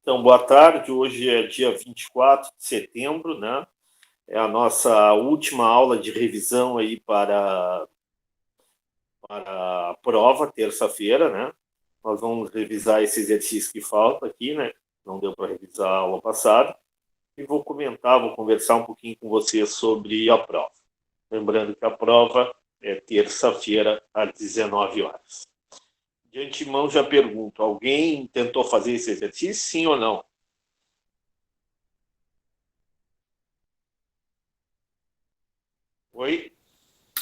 Então, boa tarde. Hoje é dia 24 de setembro, né? É a nossa última aula de revisão aí para a prova, terça-feira, né? Nós vamos revisar esse exercício que falta aqui, né? Não deu para revisar a aula passada. E vou conversar um pouquinho com você sobre a prova. Lembrando que a prova é terça-feira, às 19 horas. De antemão, já pergunto, alguém tentou fazer esse exercício, sim ou não? Oi?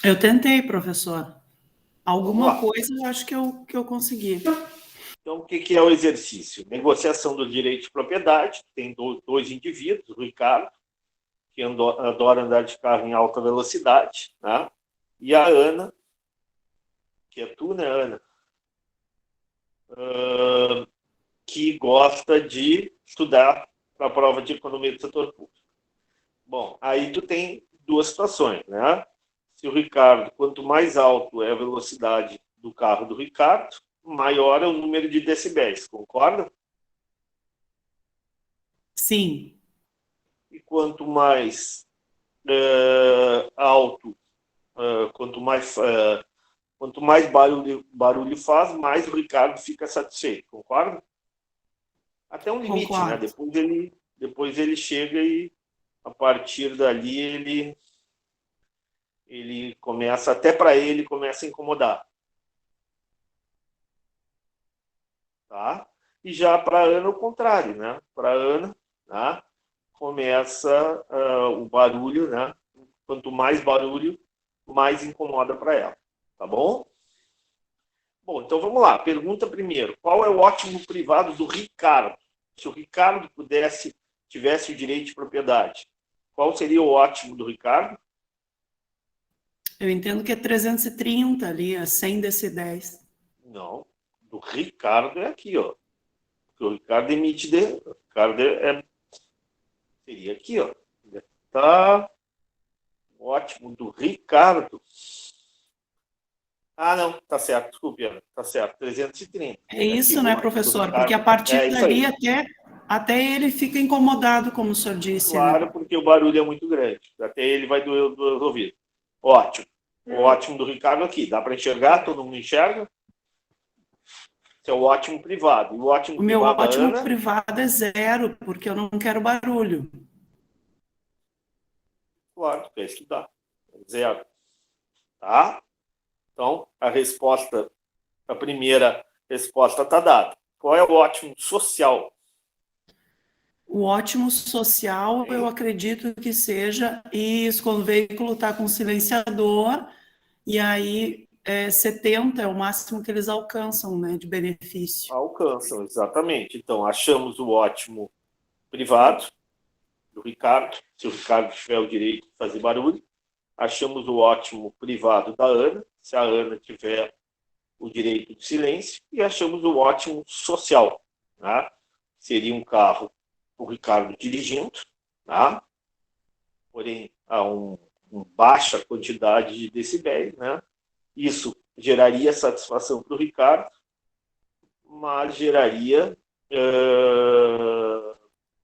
Eu tentei, professor. Vamos Alguma lá. coisa eu acho que eu consegui. Então, o que é o exercício? Negociação do direito de propriedade. Tem dois indivíduos, o Ricardo, que adora andar de carro em alta velocidade, né? E a Ana, que é tu, né, Ana? Que gosta de estudar para a prova de economia do setor público. Bom, aí tu tem duas situações, né? Se o Ricardo, quanto mais alto é a velocidade do carro do Ricardo, maior é o número de decibéis, concorda? Sim, E quanto mais alto, quanto mais barulho faz, mais o Ricardo fica satisfeito, concorda? Até um limite, né? concordo. Depois ele chega e a partir dali ele começa, até para ele começa a incomodar, tá? E já para a Ana o contrário, né? Para a Ana, tá? Começa o barulho, né? Quanto mais barulho, mais incomoda para ela, tá bom? Bom, então vamos lá. Pergunta primeiro: qual é o ótimo privado do Ricardo? Se o Ricardo tivesse o direito de propriedade, qual seria o ótimo do Ricardo? Eu entendo que é 330 ali, a 100 decibéis. Não, do Ricardo é aqui, ó. Porque o Ricardo emite de. O Ricardo seria aqui, ó. Tá ótimo do Ricardo. Ah, não, tá certo, desculpe, Ana, tá certo, 330. É É aqui isso, o né, ótimo do professor? Porque a Ricardo. partir É isso dali aí. até ele fica incomodado, como o senhor disse, né? Claro, porque o barulho é muito grande. Até ele vai doer do ouvido. Ótimo. O ótimo do Ricardo aqui. Dá para enxergar? Todo mundo enxerga? Esse é o ótimo privado. E o ótimo O meu privado da ótimo Ana? privado é zero, porque eu não quero barulho. Claro, tu quer estudar. Zero. Tá? Então, a primeira resposta está dada. Qual é o ótimo social? O ótimo social, eu Hein? acredito que seja isso, quando o veículo está com silenciador, e aí 70 é o máximo que eles alcançam, né, de benefício. Alcançam, exatamente. Então, achamos o ótimo privado do Ricardo, se o Ricardo tiver o direito de fazer barulho. Achamos o ótimo privado da Ana, se a Ana tiver o direito de silêncio. E achamos o ótimo social. Tá? Seria um carro, o Ricardo dirigindo, tá? Porém, a baixa quantidade de decibéis. Né? Isso geraria satisfação para o Ricardo, mas geraria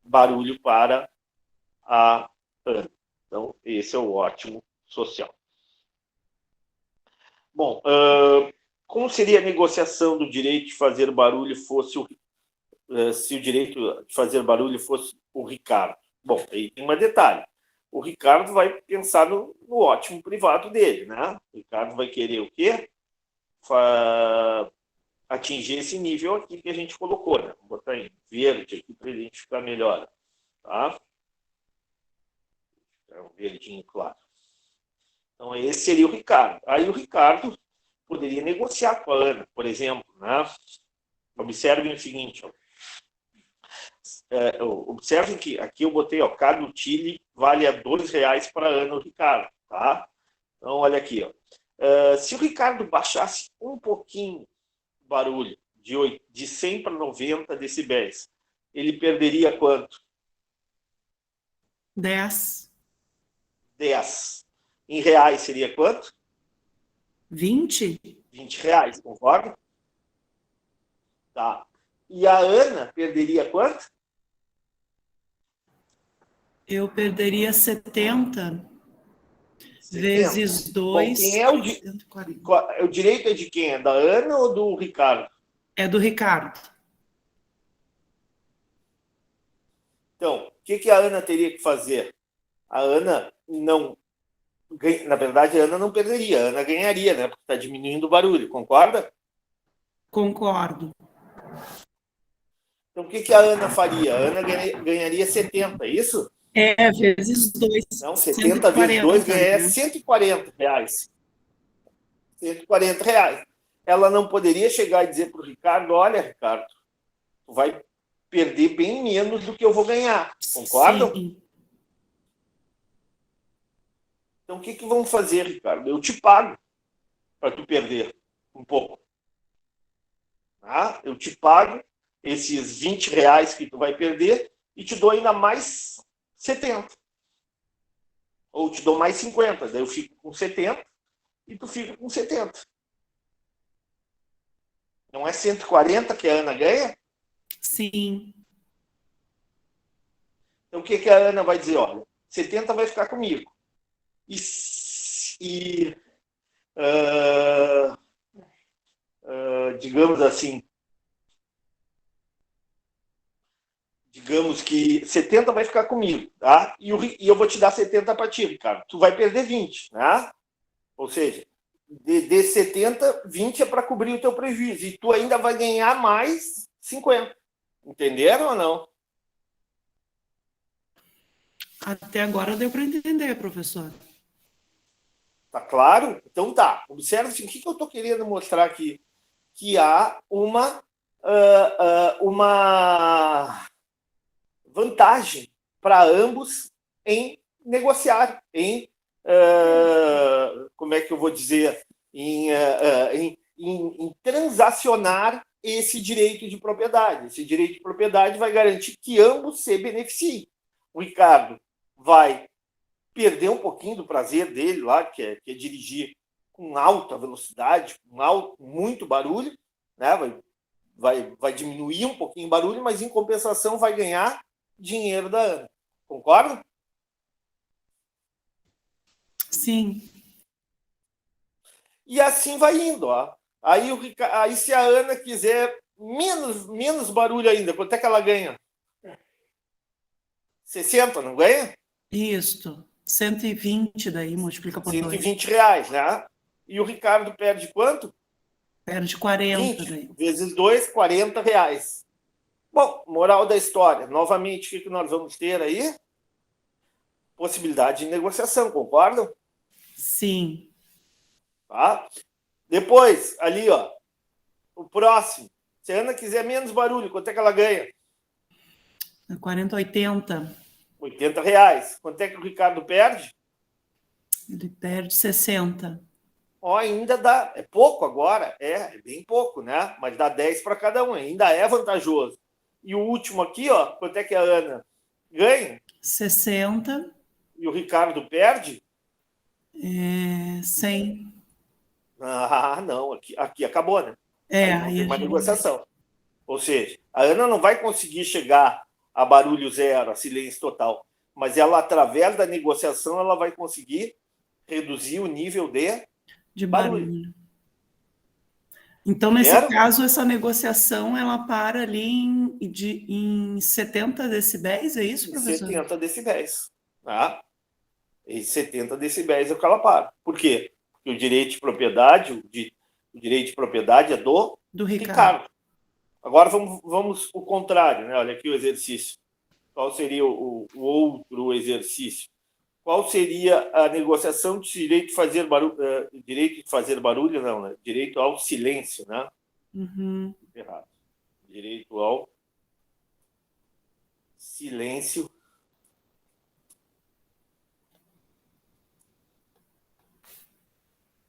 barulho para a Ana. Então, esse é o ótimo social. Bom, como seria a negociação do direito de fazer barulho se o direito de fazer barulho fosse o Ricardo? Bom, aí tem um detalhe. O Ricardo vai pensar no ótimo privado dele, né? O Ricardo vai querer o quê? Atingir esse nível aqui que a gente colocou, né? Vou botar em verde aqui para identificar melhor, tá? É um verdinho claro. Então, esse seria o Ricardo. Aí o Ricardo poderia negociar com a Ana, por exemplo, né? Observem o seguinte, ó. Observem que aqui eu botei, ó, cada utile vale a R$ 2 para a Ana o Ricardo, tá? Então, olha aqui, ó. Se o Ricardo baixasse um pouquinho o barulho, de 100 para 90 decibéis, ele perderia quanto? 10, 10. Em reais seria quanto? 20? R$ 20, concorda? Tá. E a Ana perderia quanto? Eu perderia 70 70. vezes Bom, 2, quem é 140. o direito é de quem? É da Ana ou do Ricardo? É do Ricardo. Então, o que a Ana teria que fazer? A Ana não. Na verdade, a Ana não perderia, a Ana ganharia, né? Porque está diminuindo o barulho, concorda? Concordo. Então, o que a Ana faria? A Ana ganharia 70, é isso? É, vezes 2, Não, 70 vezes 2 140, ganharia né? R$ 140. R$ 140. Ela não poderia chegar e dizer para o Ricardo: olha, Ricardo, tu vai perder bem menos do que eu vou ganhar. Concordam? Sim. Então, o que vamos fazer, Ricardo? Eu te pago para tu perder um pouco. Tá? Eu te pago esses R$ 20 que tu vai perder e te dou ainda mais 70. Ou te dou mais 50. Daí eu fico com 70 e tu fica com 70. Não é 140 que a Ana ganha? Sim. Então, o que a Ana vai dizer? Olha, 70 vai ficar comigo. E uh, digamos assim, digamos que 70 vai ficar comigo, tá? E eu vou te dar 70 para ti, Ricardo. Tu vai perder 20, né? Ou seja, de 70, 20 é para cobrir o teu prejuízo. E tu ainda vai ganhar mais 50. Entenderam ou não? Até agora deu para entender, professor. Tá claro? Então tá. Observe assim, o que eu estou querendo mostrar aqui. Que há uma vantagem para ambos em negociar, como é que eu vou dizer, em transacionar esse direito de propriedade. Esse direito de propriedade vai garantir que ambos se beneficiem. O Ricardo vai perder um pouquinho do prazer dele lá, que é dirigir com alta velocidade, com muito barulho, né? Vai diminuir um pouquinho o barulho, mas em compensação vai ganhar dinheiro da Ana. Concorda? Sim. E assim vai indo. Ó. Aí se a Ana quiser menos barulho ainda, quanto é que ela ganha? 60, não ganha? Isso. 120 daí, multiplica por 2. R$ 120, né? E o Ricardo perde quanto? Perde 40 20 daí. vezes 2, R$ 40. Bom, moral da história. Novamente, o que nós vamos ter aí? Possibilidade de negociação, concordam? Sim. Tá? Depois, ali, ó, o próximo. Se a Ana quiser menos barulho, quanto é que ela ganha? 40, 80. R$ 80. Quanto é que o Ricardo perde? Ele perde 60. Ó, ainda dá. É pouco agora? É bem pouco, né? Mas dá 10 para cada um. Ainda é vantajoso. E o último aqui, ó, quanto é que a Ana ganha? 60. E o Ricardo perde? 100. Ah, não. Aqui acabou, né? Aí não Aí tem a mais gente... negociação. Ou seja, a Ana não vai conseguir chegar a barulho zero, a silêncio total. Mas ela, através da negociação, ela vai conseguir reduzir o nível de barulho. barulho. Então, nesse Entenderam? caso, essa negociação, ela para ali em 70 decibéis, é isso, Em professor? 70 decibéis. Tá? E 70 decibéis é o que ela para. Por quê? Porque o direito de propriedade, o direito de propriedade é do Do Ricardo. Ricardo. Agora vamos o contrário, né? Olha aqui o exercício. Qual seria o outro exercício? Qual seria a negociação de direito de fazer barulho? Direito de fazer barulho, não, né? Direito ao silêncio, né? Uhum. Errado. Direito ao silêncio.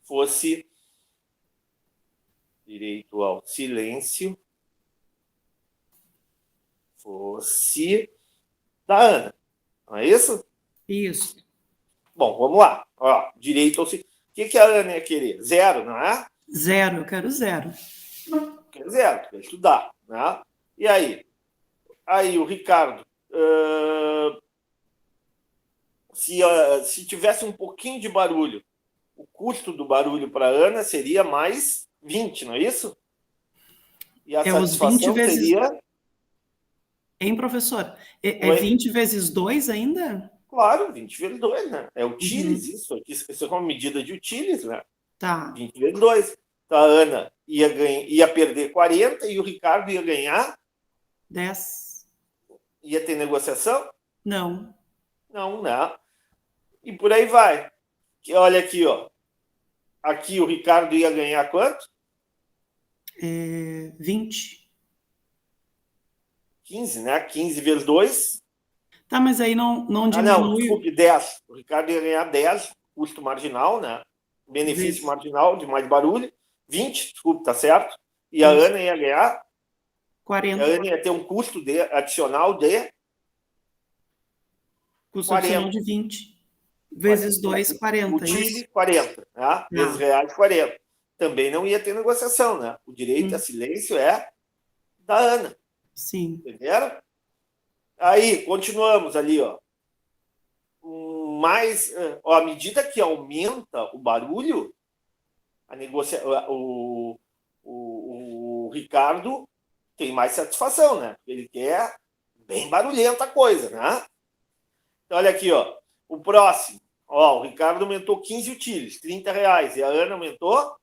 Fosse direito ao silêncio fosse da Ana. Não é isso? Isso. Bom, vamos lá. Ó, direito ao silêncio. O que a Ana ia querer? Zero, não é? 0, eu quero 0. Quer zero, quer estudar. Né? E aí? Aí o Ricardo, se tivesse um pouquinho de barulho, o custo do barulho para a Ana seria mais 20, não é isso? E a Os 20 satisfação vezes. seria. Hein, professor? É Oi? 20 vezes 2 ainda? Claro, 20 vezes 2, né? É utiles Uhum. isso. Isso é uma medida de utiles, né? Tá. 20 vezes 2. Então, a Ana ia perder 40 e o Ricardo ia ganhar. 10. Ia ter negociação? Não. Não, não. E por aí vai. Olha aqui, ó. Aqui o Ricardo ia ganhar quanto? 20. 15, né? 15 vezes 2. Tá, mas aí não Ah, não, diminui desculpe, 10. O Ricardo ia ganhar 10, custo marginal, né? Benefício vezes. marginal de mais barulho. 20, desculpe, tá certo? E a Isso. Ana ia ganhar. E a 40. Ana ia ter um custo adicional de Custo adicional 40. de 20. Vezes 2, O 40, isso? Chile, 40. Né? Vezes Tá. reais, 40. Também não ia ter negociação, né? O direito a silêncio é da Ana. Sim. Entenderam? Aí, continuamos ali, ó. Mais, ó, à medida que aumenta o barulho, a negocia... o Ricardo tem mais satisfação, né? Ele quer bem barulhenta a coisa, né? Então, olha aqui, ó. O próximo. Ó, o Ricardo aumentou 15 utiles, R$ 30. E a Ana aumentou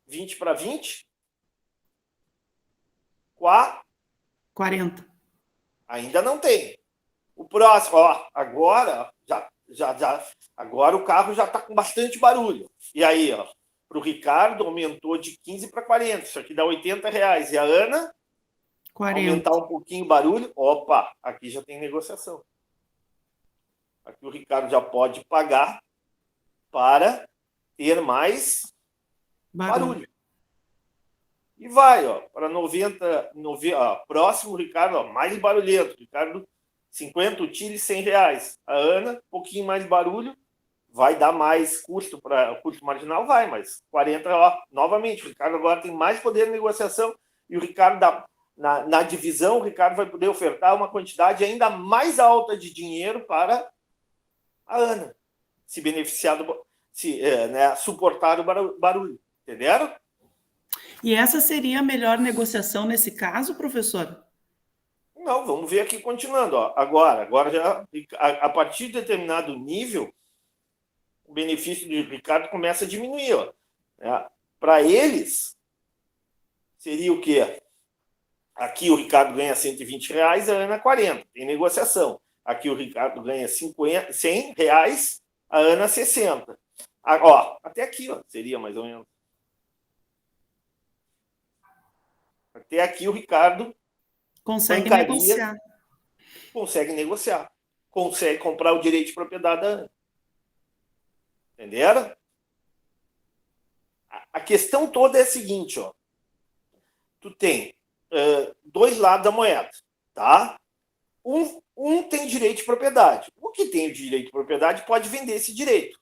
20 para 20. 40. Ainda não tem. O próximo, ó, agora agora o carro já está com bastante barulho. E aí, ó, para o Ricardo aumentou de 15 para 40. Isso aqui dá R$ 80. E a Ana 40. aumentar um pouquinho o barulho. Opa, aqui já tem negociação. Aqui o Ricardo já pode pagar para ter mais barulho. E vai, ó, para 90, próximo Ricardo, ó, mais barulhento. Ricardo, 50 utiles, R$ 100. A Ana, um pouquinho mais barulho, vai dar mais custo para o custo marginal, vai, mas 40, ó, novamente, o Ricardo agora tem mais poder de negociação e o Ricardo, na divisão, o Ricardo vai poder ofertar uma quantidade ainda mais alta de dinheiro para a Ana se beneficiar suportar o barulho. Entenderam? E essa seria a melhor negociação nesse caso, professor? Não, vamos ver aqui continuando. Ó. Agora já, a partir de determinado nível, o benefício do Ricardo começa a diminuir. Para eles, seria o quê? Aqui o Ricardo ganha R$ 120, a Ana 40. Tem negociação. Aqui o Ricardo ganha R$ 100, a Ana 60. Ó, até aqui ó, seria mais ou menos. Até aqui o Ricardo Consegue bancaria, negociar. consegue negociar. Consegue comprar o direito de propriedade da Ana. Entenderam? A questão toda é a seguinte, ó. Tu tem dois lados da moeda, tá? Um tem direito de propriedade. O que tem o direito de propriedade pode vender esse direito.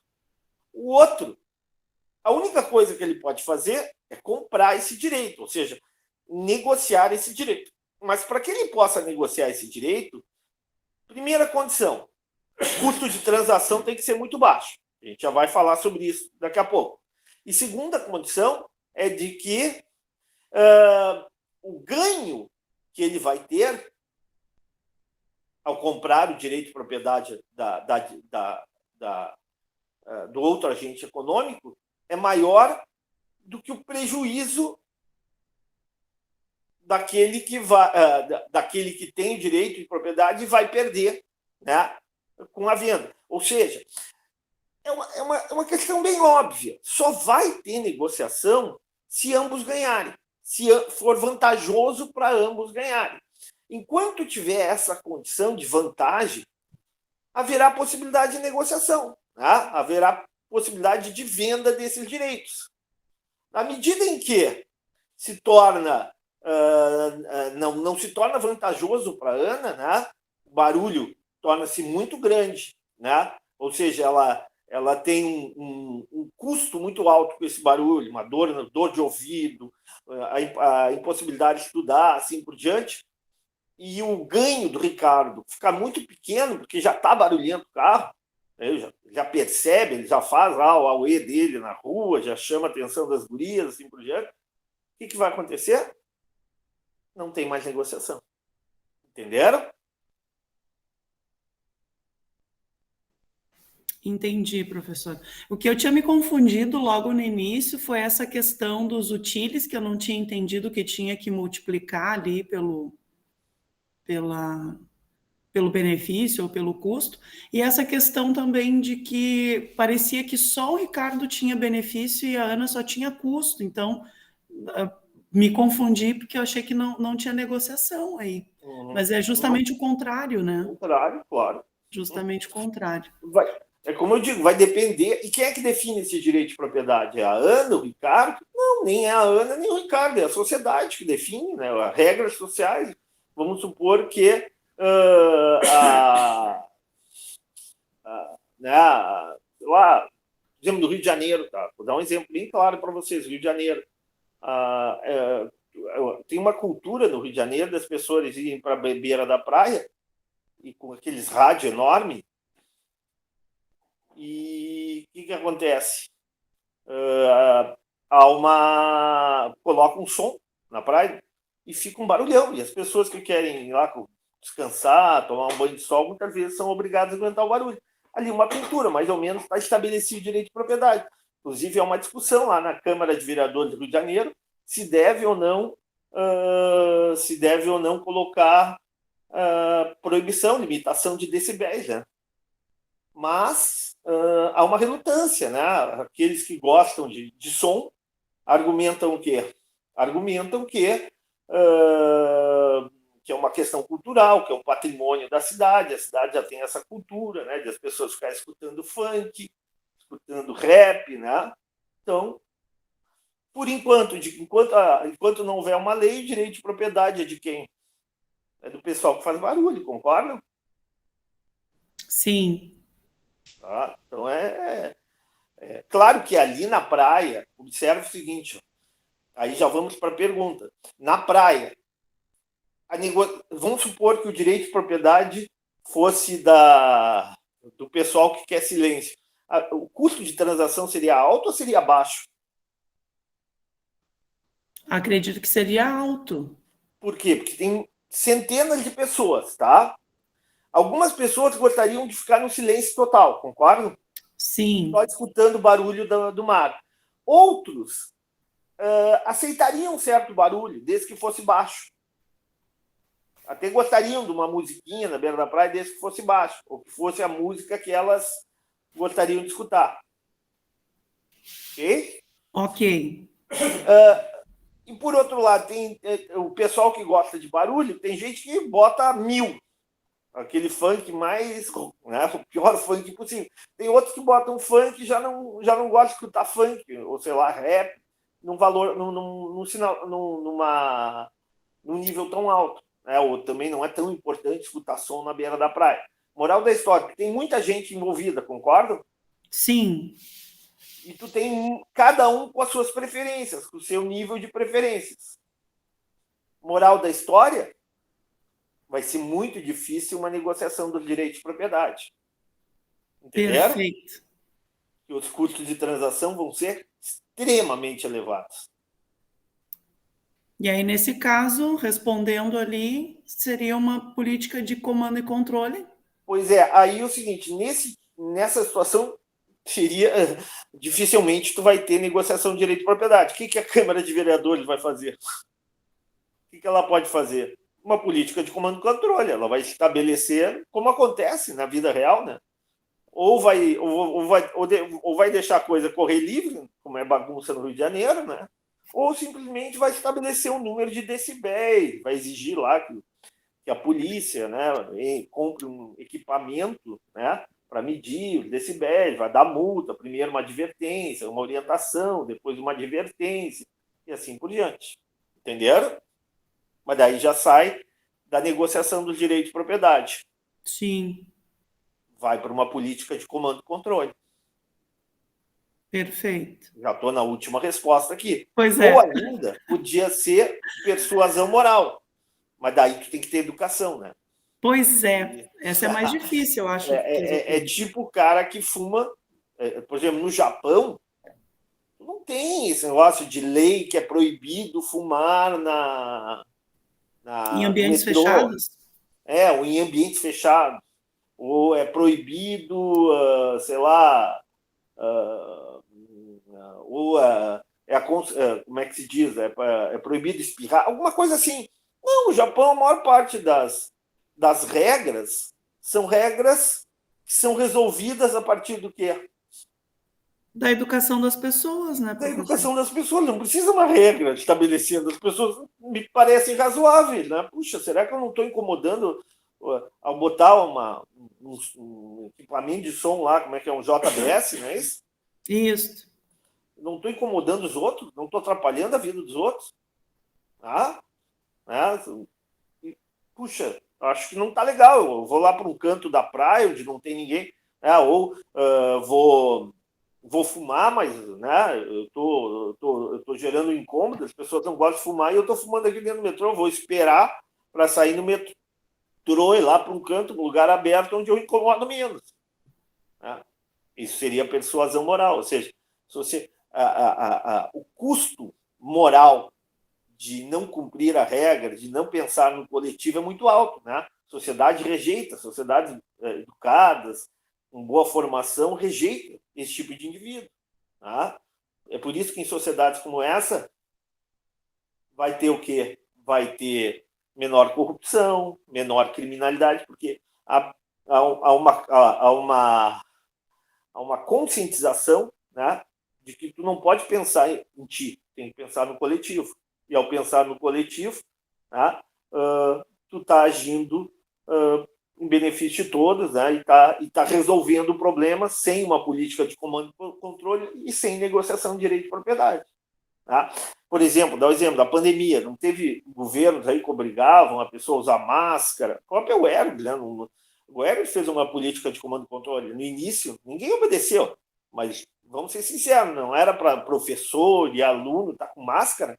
O outro, a única coisa que ele pode fazer é comprar esse direito, ou seja, negociar esse direito. Mas para que ele possa negociar esse direito, primeira condição, o custo de transação tem que ser muito baixo. A gente já vai falar sobre isso daqui a pouco. E segunda condição é de que o ganho que ele vai ter ao comprar o direito de propriedade do outro agente econômico é maior do que o prejuízo daquele que tem o direito de propriedade e vai perder, né, com a venda. Ou seja, é uma questão bem óbvia. Só vai ter negociação se ambos ganharem, se for vantajoso para ambos ganharem. Enquanto tiver essa condição de vantagem, haverá possibilidade de negociação, né? Haverá possibilidade de venda desses direitos. Na medida em que se torna não se torna vantajoso para a Ana, né? O barulho torna-se muito grande, né? Ou seja, ela tem um custo muito alto com esse barulho, uma dor de ouvido, a impossibilidade de estudar, assim por diante. e o ganho do Ricardo ficar muito pequeno, porque já está barulhento o carro, né, ele já percebe, ele já faz lá o auê dele na rua, já chama a atenção das gurias, assim por diante, o que vai acontecer? Não tem mais negociação. Entenderam? Entendi, professor. O que eu tinha me confundido logo no início foi essa questão dos utiles, que eu não tinha entendido que tinha que multiplicar ali pela, pelo benefício ou pelo custo, e essa questão também de que parecia que só o Ricardo tinha benefício e a Ana só tinha custo. Então, me confundi porque eu achei que não tinha negociação aí. Mas é justamente o contrário, né? O contrário, claro. Justamente o contrário. É como eu digo, vai depender. E quem é que define esse direito de propriedade? É a Ana, o Ricardo? Não, nem é a Ana, nem o Ricardo, é a sociedade que define, né? As regras sociais. Vamos supor que lá, exemplo do Rio de Janeiro, tá? Vou dar um exemplo bem claro para vocês. Rio de Janeiro. Tem uma cultura no Rio de Janeiro das pessoas irem para a beira da praia e com aqueles rádios enormes. E o que acontece? Coloca um som na praia e fica um barulhão. E as pessoas que querem ir lá descansar, tomar um banho de sol, muitas vezes são obrigadas a aguentar o barulho. Ali uma pintura, mais ou menos, está estabelecido o direito de propriedade. Inclusive, é uma discussão lá na Câmara de Vereadores do Rio de Janeiro se deve ou não colocar proibição, limitação de decibéis, né? Mas há uma relutância, né? Aqueles que gostam de som argumentam o quê? Argumentam que é uma questão cultural, que é um patrimônio da cidade, a cidade já tem essa cultura, né? De as pessoas ficarem escutando funk, escutando rap, né? Então, por enquanto não houver uma lei, o direito de propriedade é de quem? É do pessoal que faz barulho, concordam? Sim. Tá? Então, claro que ali na praia, observe o seguinte, aí já vamos para a pergunta. Na praia, vamos supor que o direito de propriedade fosse do pessoal que quer silêncio. O custo de transação seria alto ou seria baixo? Acredito que seria alto. Por quê? Porque tem centenas de pessoas, tá? Algumas pessoas gostariam de ficar no silêncio total, concordam? Sim. Só escutando o barulho do mar. Outros aceitariam um certo barulho, desde que fosse baixo. Até gostariam de uma musiquinha na beira da praia, desde que fosse baixo, ou que fosse a música que elas gostariam de escutar. Ok? Ok. E por outro lado, tem o pessoal que gosta de barulho, tem gente que bota 1000. Aquele funk mais, né, o pior funk possível. Tem outros que botam funk e já não gostam de escutar funk, ou sei lá, rap, num valor, num nível tão alto. Né? Ou também não é tão importante escutar som na beira da praia. Moral da história, tem muita gente envolvida, concordam? Sim. E tu tem cada um com as suas preferências, com o seu nível de preferências. Moral da história, vai ser muito difícil uma negociação dos direitos de propriedade. Entenderam? Perfeito. Que os custos de transação vão ser extremamente elevados. E aí, nesse caso, respondendo ali, seria uma política de comando e controle? Pois é, aí é o seguinte, nessa situação, dificilmente tu vai ter negociação de direito de propriedade. O que a Câmara de Vereadores vai fazer? O que ela pode fazer? Uma política de comando e controle. Ela vai estabelecer, como acontece na vida real, né? Ou vai deixar a coisa correr livre, como é bagunça no Rio de Janeiro, né? Ou simplesmente vai estabelecer um número de decibéis, vai exigir lá que a polícia, né, compre um equipamento, né, para medir os decibéis, vai dar multa, primeiro uma advertência, uma orientação, depois uma advertência, e assim por diante. Entenderam? Mas daí já sai da negociação dos direitos de propriedade. Sim. Vai para uma política de comando e controle. Perfeito. Já estou na última resposta aqui. Pois é. Ou ainda, podia ser persuasão moral. Mas daí tu tem que ter educação, né? Pois é, essa é mais difícil, eu acho, de É resolver. tipo o cara que fuma, por exemplo, no Japão, não tem esse negócio de lei que é proibido fumar Em no ambientes metrô, fechados? ou em ambientes fechados, ou é proibido, sei lá, uh, ou como é que se diz? É proibido espirrar, alguma coisa assim. Não, o Japão, a maior parte das regras são regras que são resolvidas a partir do quê? Da educação das pessoas, né, Da professor? educação das pessoas. Não precisa uma regra estabelecendo. As pessoas me parecem razoáveis. Né? Puxa, será que eu não estou incomodando ao botar um equipamento de som lá, como é que é, um JBS, não é isso? Isso. Não estou incomodando os outros, não estou atrapalhando a vida dos outros. Ah, né? Puxa, acho que não está legal. Eu vou lá para um canto da praia onde não tem ninguém, né? Ou vou fumar, mas né, eu tô gerando incômodo, as pessoas não gostam de fumar e eu estou fumando aqui dentro do metrô. Eu vou esperar para sair no metrô e lá para um canto, um lugar aberto onde eu incomodo menos. Né? Isso seria persuasão moral, ou seja, se você, o custo moral de não cumprir a regra, de não pensar no coletivo é muito alto. Né? A sociedade rejeita, sociedades educadas, com boa formação, rejeita esse tipo de indivíduo. Tá? É por isso que em sociedades como essa vai ter o quê? Vai ter menor corrupção, menor criminalidade, porque há uma conscientização, né, de que tu não pode pensar em ti, tem que pensar no coletivo. E ao pensar no coletivo, né, tu está agindo em benefício de todos, né, e tá resolvendo o problema sem uma política de comando e controle e sem negociação de direito de propriedade. Tá? Por exemplo, dá o exemplo da pandemia, não teve governos aí que obrigavam a pessoa a usar máscara, o próprio Erg, né? O Erg fez uma política de comando e controle. No início, ninguém obedeceu, mas vamos ser sinceros, não era para professor e aluno estar com máscara?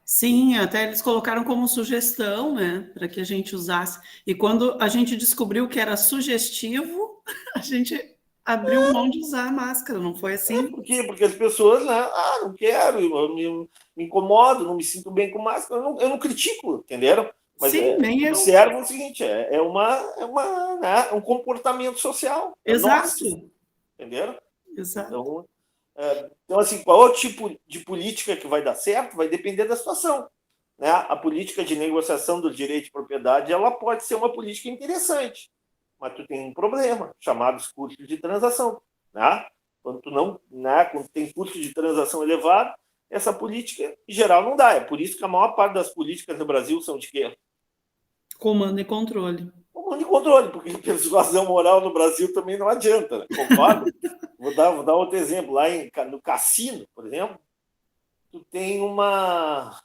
Sim, até eles colocaram como sugestão, né, para que a gente usasse. E quando a gente descobriu que era sugestivo, a gente abriu mão de usar a máscara, não foi assim? Por quê? Porque as pessoas, né? Não quero, me incomodo, não me sinto bem com máscara. Eu não critico, entenderam? Mas Sim, nem eu. observa o seguinte: né, um comportamento social, é Exato, nosso, entenderam? exato. Então, assim, qual é o tipo de política que vai dar certo? Vai depender da situação. Né? A política de negociação do direito de propriedade ela pode ser uma política interessante, mas tu tem um problema, chamados custos de transação. Né? Quando tu não, né, quando tem custo de transação elevado, essa política, em geral, não dá. É por isso que a maior parte das políticas no Brasil são de quê? Comando e controle. Comando de controle, porque persuasão moral no Brasil também não adianta, né? Concorda? Vou dar outro exemplo. Lá no cassino, por exemplo, tu tem uma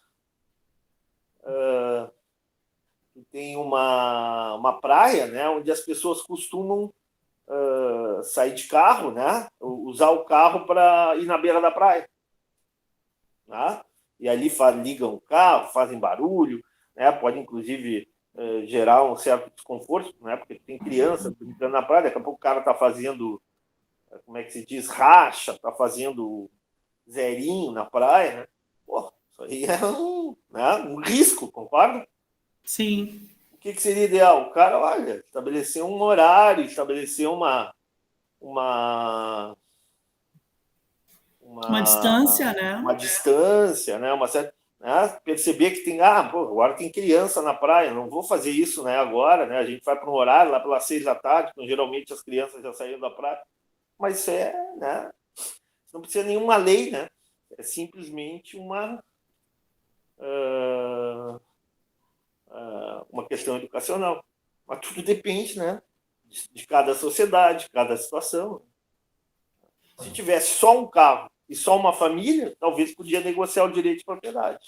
praia, né, onde as pessoas costumam sair de carro, né, usar o carro para ir na beira da praia. Né? E ali ligam o carro, fazem barulho, né, pode inclusive gerar um certo desconforto, né, porque tem criança brincando na praia, daqui a pouco o cara está fazendo, como é que se diz, racha, está fazendo zerinho na praia. Né? Pô, isso aí é um risco, concorda? Sim, O que seria ideal? O cara, olha, estabelecer um horário, estabelecer uma, uma uma, distância, né? uma distância, né? Uma certa, né? Perceber que tem, pô, agora tem criança na praia, não vou fazer isso, né? Agora, né? A gente vai para um horário lá pelas 6 da tarde, quando geralmente as crianças já saíram da praia, mas isso né? Não precisa nenhuma lei, né? É simplesmente uma questão educacional. Mas tudo depende, né? De cada sociedade, de cada situação. Se tivesse só um carro e só uma família, talvez podia negociar o direito de propriedade.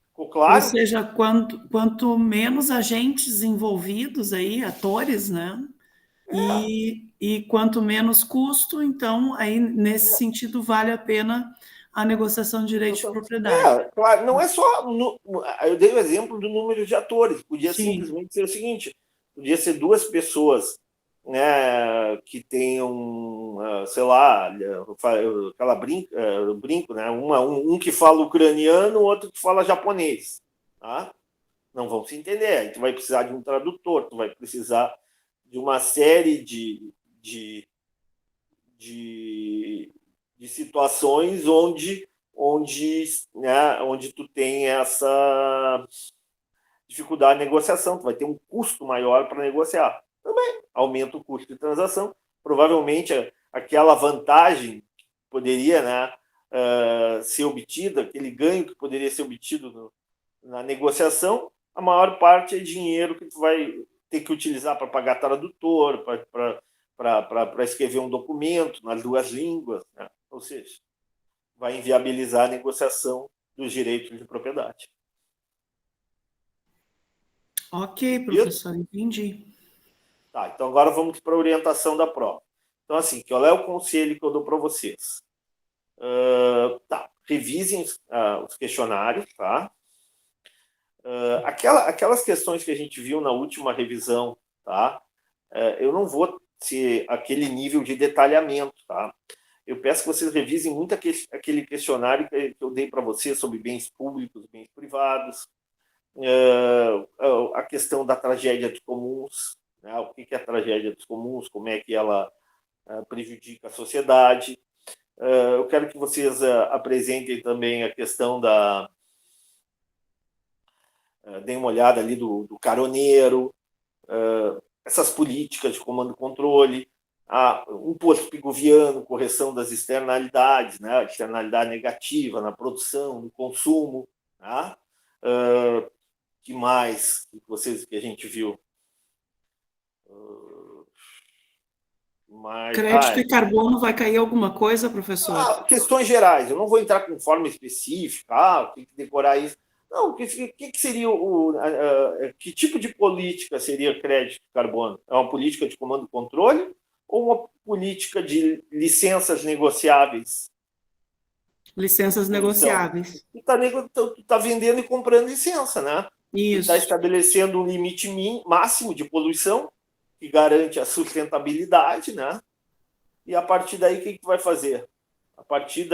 Ficou Ou claro? seja, quanto menos agentes envolvidos aí, atores, né? E quanto menos custo, então, aí nesse sentido, vale a pena a negociação de direito de propriedade. Claro, não é só. Eu dei o exemplo do número de atores. Podia Sim. simplesmente ser o seguinte: podia ser duas pessoas, né, que tenham, sei lá, aquela brinco, né, um que fala ucraniano, outro que fala japonês. Tá? Não vão se entender. Aí tu vai precisar de um tradutor, tu vai precisar de uma série de, de, de situações onde tu tem essa dificuldade de negociação, tu vai ter um custo maior para negociar. Também aumenta o custo de transação. Provavelmente aquela vantagem que poderia, né, ser obtida, aquele ganho que poderia ser obtido na negociação, a maior parte é dinheiro que tu vai ter que utilizar para pagar tradutor, para escrever um documento nas duas línguas, né? Ou seja, vai inviabilizar a negociação dos direitos de propriedade. Ok, professor, entendi. Tá, então agora vamos para a orientação da prova. Então, assim, qual é o conselho que eu dou para vocês? Revisem os questionários, tá? Aquelas questões que a gente viu na última revisão, tá? Eu não vou ser aquele nível de detalhamento, tá? Eu peço que vocês revisem muito aquele questionário que eu dei para vocês sobre bens públicos, bens privados, a questão da tragédia dos comuns, né? O que é a tragédia dos comuns, como é que ela prejudica a sociedade. Eu quero que vocês apresentem também a questão deem uma olhada ali do caroneiro, essas políticas de comando e controle, imposto pigoviano, correção das externalidades, né? Externalidade negativa na produção, no consumo. Tá? Que mais que a gente viu? Crédito e carbono vai cair alguma coisa, professor? Questões gerais. Eu não vou entrar com forma específica, tem que decorar isso. Não, o que seria que tipo de política seria crédito de carbono? É uma política de comando e controle ou uma política de licenças negociáveis? Licenças negociáveis. Tu tá vendendo e comprando licença, né? Tu está Isso. estabelecendo um limite máximo de poluição que garante a sustentabilidade, né? E a partir daí, o que tu vai fazer? A partir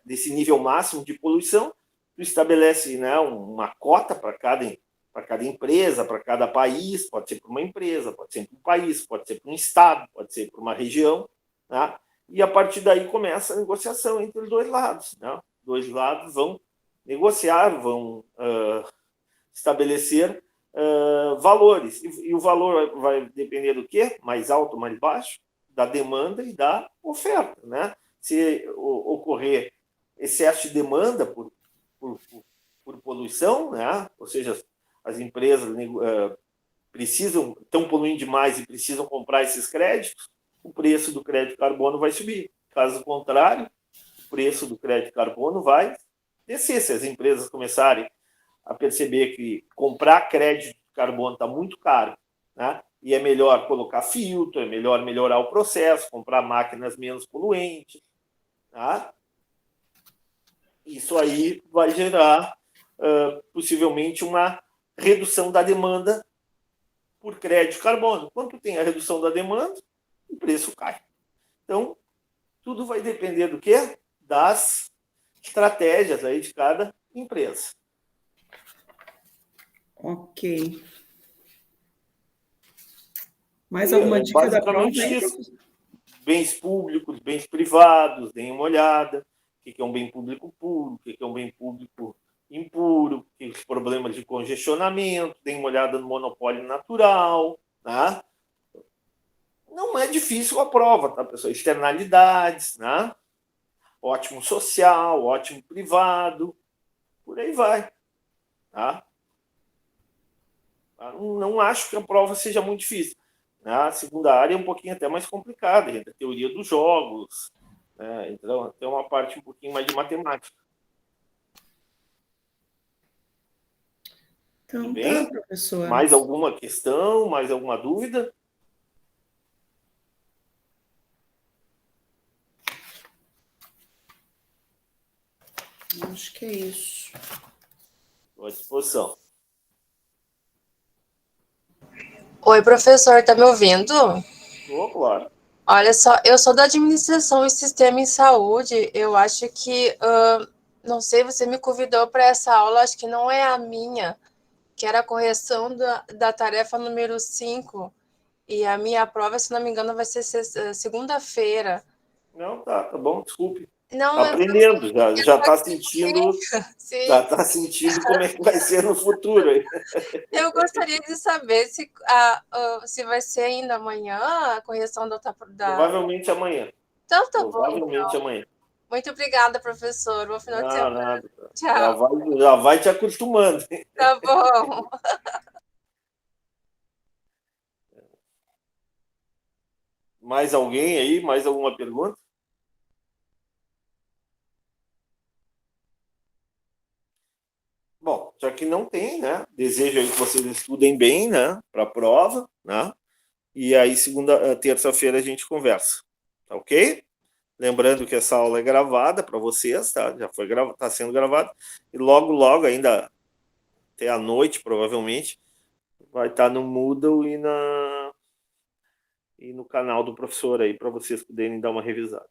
desse nível máximo de poluição, tu estabelece, né, uma cota para cada empresa, para cada país, pode ser para uma empresa, pode ser para um país, pode ser para um estado, pode ser para uma região, né? E a partir daí começa a negociação entre os dois lados, né? Os dois lados vão negociar, vão estabelecer valores. E o valor vai depender do quê? Mais alto, mais baixo? Da demanda e da oferta, né? Se ocorrer excesso de demanda por poluição, né? Ou seja, as empresas estão poluindo demais e precisam comprar esses créditos, o preço do crédito carbono vai subir. Caso contrário, o preço do crédito carbono vai descer. Se as empresas começarem a perceber que comprar crédito de carbono está muito caro, né? E é melhor colocar filtro, é melhor melhorar o processo, comprar máquinas menos poluentes. Tá? Isso aí vai gerar, possivelmente, uma redução da demanda por crédito de carbono. Quando tem a redução da demanda, o preço cai. Então, tudo vai depender do quê? Das estratégias aí de cada empresa. Ok. Mais alguma dica da prova? Isso. Bens públicos, bens privados, deem uma olhada. O que é um bem público puro, o que é um bem público impuro, os problemas de congestionamento, deem uma olhada no monopólio natural. Tá? Não é difícil a prova, tá, pessoal? Externalidades, né? Ótimo social, ótimo privado, por aí vai. Tá? Não acho que a prova seja muito difícil. A segunda área é um pouquinho até mais complicada, a teoria dos jogos, né? Então tem uma parte um pouquinho mais de matemática. Então, tudo bem? Tá, professor. Mais alguma questão, mais alguma dúvida? Acho que é isso. Estou à disposição. Oi, professor, tá me ouvindo? Estou, claro. Olha só, eu sou da administração e sistema em saúde. Eu acho que, não sei, você me convidou para essa aula, acho que não é a minha, que era a correção da tarefa número 5. E a minha prova, se não me engano, vai ser segunda-feira. Não, tá bom, desculpe. Não, Está aprendendo, já está sentindo, sim. já tá sentindo como é que vai ser no futuro. Aí. Eu gostaria de saber se vai ser ainda amanhã a correção da... Provavelmente amanhã. Então, tá bom, Provavelmente então. amanhã. Muito obrigada, professor. Bom final de Não, semana. nada. Tchau. Já vai te acostumando. Tá bom. Mais alguém aí? Mais alguma pergunta? Bom, já que não tem, né? Desejo aí que vocês estudem bem, né? Para a prova, né? E aí, terça-feira a gente conversa. Tá ok? Lembrando que essa aula é gravada para vocês, tá? Já foi tá sendo gravada. E logo, logo, ainda até à noite, provavelmente, vai estar no Moodle e no canal do professor aí, para vocês poderem dar uma revisada.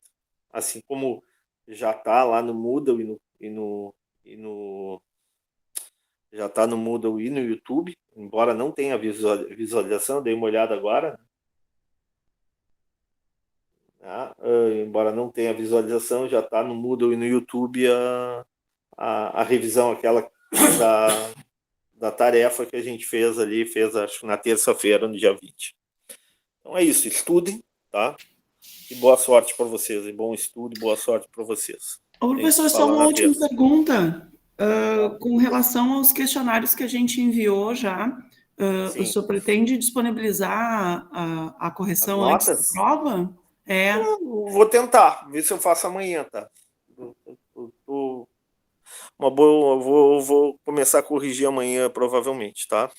Assim como já está lá no Moodle já está no Moodle e no YouTube, embora não tenha visualização, dei uma olhada agora. Tá? Embora não tenha visualização, já está no Moodle e no YouTube a revisão aquela da tarefa que a gente fez ali, acho na terça-feira, no dia 20. Então é isso, estudem, tá? E boa sorte para vocês, e bom estudo, e boa sorte para vocês. Ô, professor, só uma última pergunta. Tá. Com relação aos questionários que a gente enviou já, o senhor pretende disponibilizar a correção antes da prova? Vou tentar, ver se eu faço amanhã, tá? Uma boa, vou começar a corrigir amanhã, provavelmente, tá?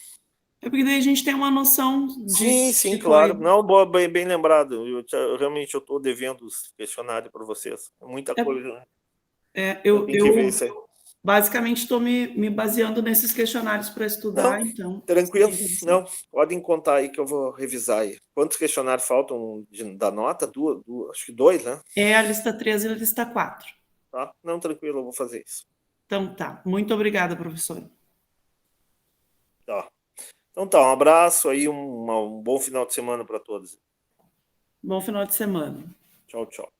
É porque daí a gente tem uma noção de... Sim, claro. Não, boa, bem lembrado. Realmente eu estou devendo os questionários para vocês. É muita coisa, né? Eu tenho que ver isso aí. Basicamente estou me baseando nesses questionários para estudar, Não, então. tranquilo. Não, podem contar aí que eu vou revisar aí. Quantos questionários faltam da nota? Acho que 2, né? É a lista 3 e a lista 4. Tá? Não, tranquilo, eu vou fazer isso. Então tá. Muito obrigada, professor. Tá. Então tá, um abraço aí, um bom final de semana para todos. Bom final de semana. Tchau, tchau.